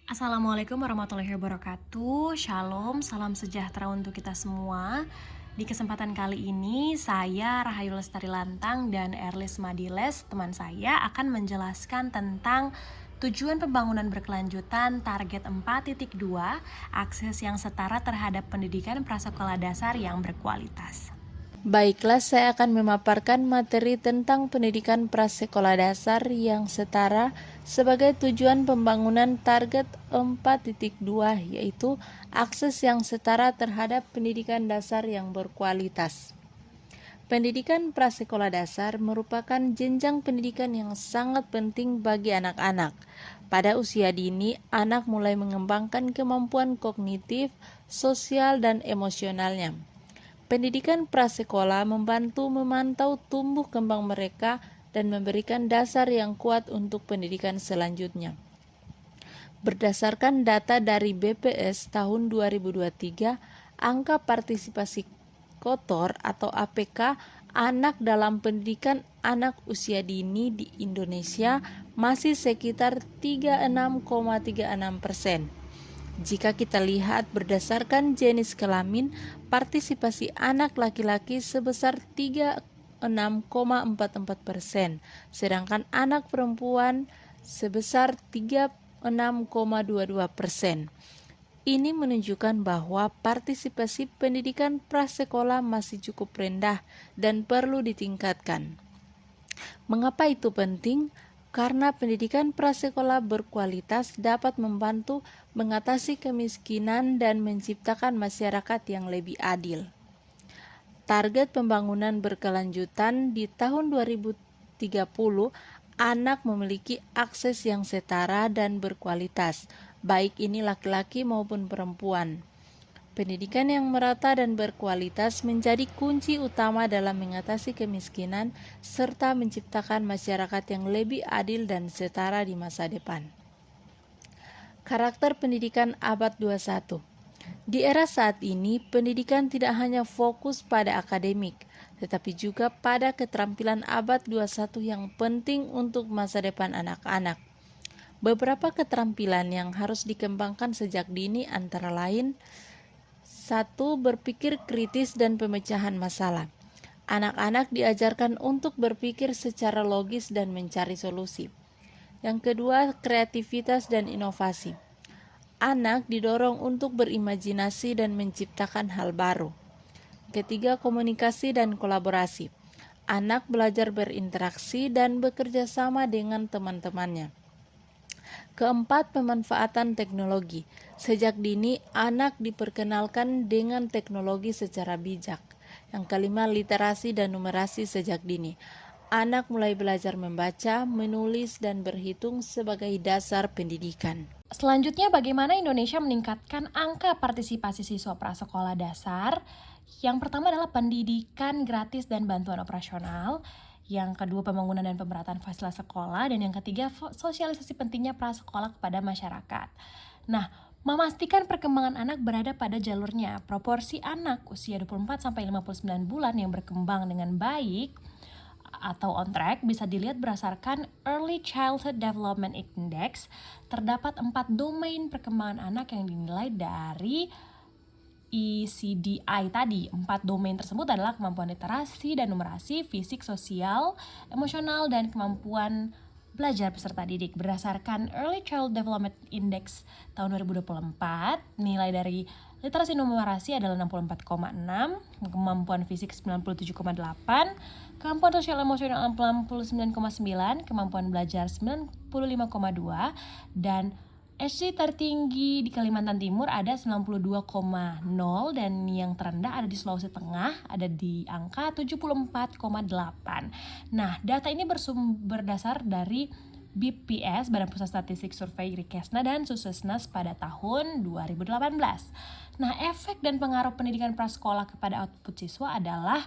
Assalamualaikum warahmatullahi wabarakatuh. Shalom, salam sejahtera untuk kita semua. Di kesempatan kali ini, saya Rahayul Lestari Lantang dan Erlis Madiles, teman saya, akan menjelaskan tentang tujuan pembangunan berkelanjutan target 4.2, akses yang setara terhadap pendidikan prasekolah dasar yang berkualitas. Baiklah, saya akan memaparkan materi tentang pendidikan prasekolah dasar yang setara sebagai tujuan pembangunan target 4.2, yaitu akses yang setara terhadap pendidikan dasar yang berkualitas. Pendidikan prasekolah dasar merupakan jenjang pendidikan yang sangat penting bagi anak-anak. Pada usia dini, anak mulai mengembangkan kemampuan kognitif, sosial, dan emosionalnya. Pendidikan prasekolah membantu memantau tumbuh kembang mereka dan memberikan dasar yang kuat untuk pendidikan selanjutnya. Berdasarkan data dari BPS tahun 2023, angka partisipasi kotor atau APK anak dalam pendidikan anak usia dini di Indonesia masih sekitar 36,36%. Jika kita lihat berdasarkan jenis kelamin, partisipasi anak laki-laki sebesar 36,44%, sedangkan anak perempuan sebesar 36,22%. Ini menunjukkan bahwa partisipasi pendidikan prasekolah masih cukup rendah dan perlu ditingkatkan. Mengapa itu penting? Karena pendidikan prasekolah berkualitas dapat membantu mengatasi kemiskinan dan menciptakan masyarakat yang lebih adil. Target pembangunan berkelanjutan di tahun 2030, anak memiliki akses yang setara dan berkualitas, baik ini laki-laki maupun perempuan. Pendidikan yang merata dan berkualitas menjadi kunci utama dalam mengatasi kemiskinan serta menciptakan masyarakat yang lebih adil dan setara di masa depan. Karakter pendidikan abad 21. Di era saat ini, pendidikan tidak hanya fokus pada akademik, tetapi juga pada keterampilan abad 21 yang penting untuk masa depan anak-anak. Beberapa keterampilan yang harus dikembangkan sejak dini antara lain: 1. Berpikir kritis dan pemecahan masalah. Anak-anak diajarkan untuk berpikir secara logis dan mencari solusi. Yang kedua, kreativitas dan inovasi. Anak didorong untuk berimajinasi dan menciptakan hal baru. Ketiga, komunikasi dan kolaborasi. Anak belajar berinteraksi dan bekerja sama dengan teman-temannya. Keempat, pemanfaatan teknologi. Sejak dini, anak diperkenalkan dengan teknologi secara bijak. Yang kelima, literasi dan numerasi sejak dini. Anak mulai belajar membaca, menulis, dan berhitung sebagai dasar pendidikan. Selanjutnya, bagaimana Indonesia meningkatkan angka partisipasi siswa prasekolah dasar? Yang pertama adalah pendidikan gratis dan bantuan operasional. Yang kedua, pembangunan dan pemerataan fasilitas sekolah. Dan yang ketiga, sosialisasi pentingnya prasekolah kepada masyarakat. Nah, memastikan perkembangan anak berada pada jalurnya. Proporsi anak usia 24-59 bulan yang berkembang dengan baik atau on track bisa dilihat berdasarkan Early Childhood Development Index. Terdapat 4 domain perkembangan anak yang dinilai dari ECDI tadi. 4 domain tersebut adalah kemampuan literasi dan numerasi, fisik, sosial, emosional, dan kemampuan belajar peserta didik. Berdasarkan Early Child Development Index tahun 2024, nilai dari literasi numerasi adalah 64,6, kemampuan fisik 97,8, kemampuan sosial emosional 69,9, kemampuan belajar 95,2, dan SC tertinggi di Kalimantan Timur ada 92,0 dan yang terendah ada di Sulawesi Tengah ada di angka 74,8. Nah, data ini berdasar dari BPS, Badan Pusat Statistik Survei Rikesna dan Susesnas pada tahun 2018. Nah, efek dan pengaruh pendidikan prasekolah kepada output siswa adalah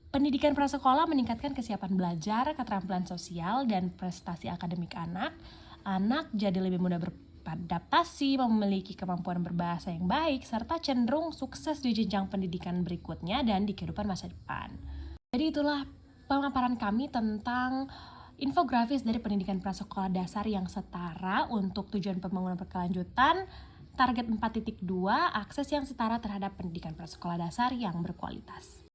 pendidikan prasekolah meningkatkan kesiapan belajar, keterampilan sosial, dan prestasi akademik anak. Anak jadi lebih mudah beradaptasi, memiliki kemampuan berbahasa yang baik, serta cenderung sukses di jenjang pendidikan berikutnya dan di kehidupan masa depan. Jadi itulah pemaparan kami tentang infografis dari pendidikan prasekolah dasar yang setara untuk tujuan pembangunan berkelanjutan, target 4.2, akses yang setara terhadap pendidikan prasekolah dasar yang berkualitas.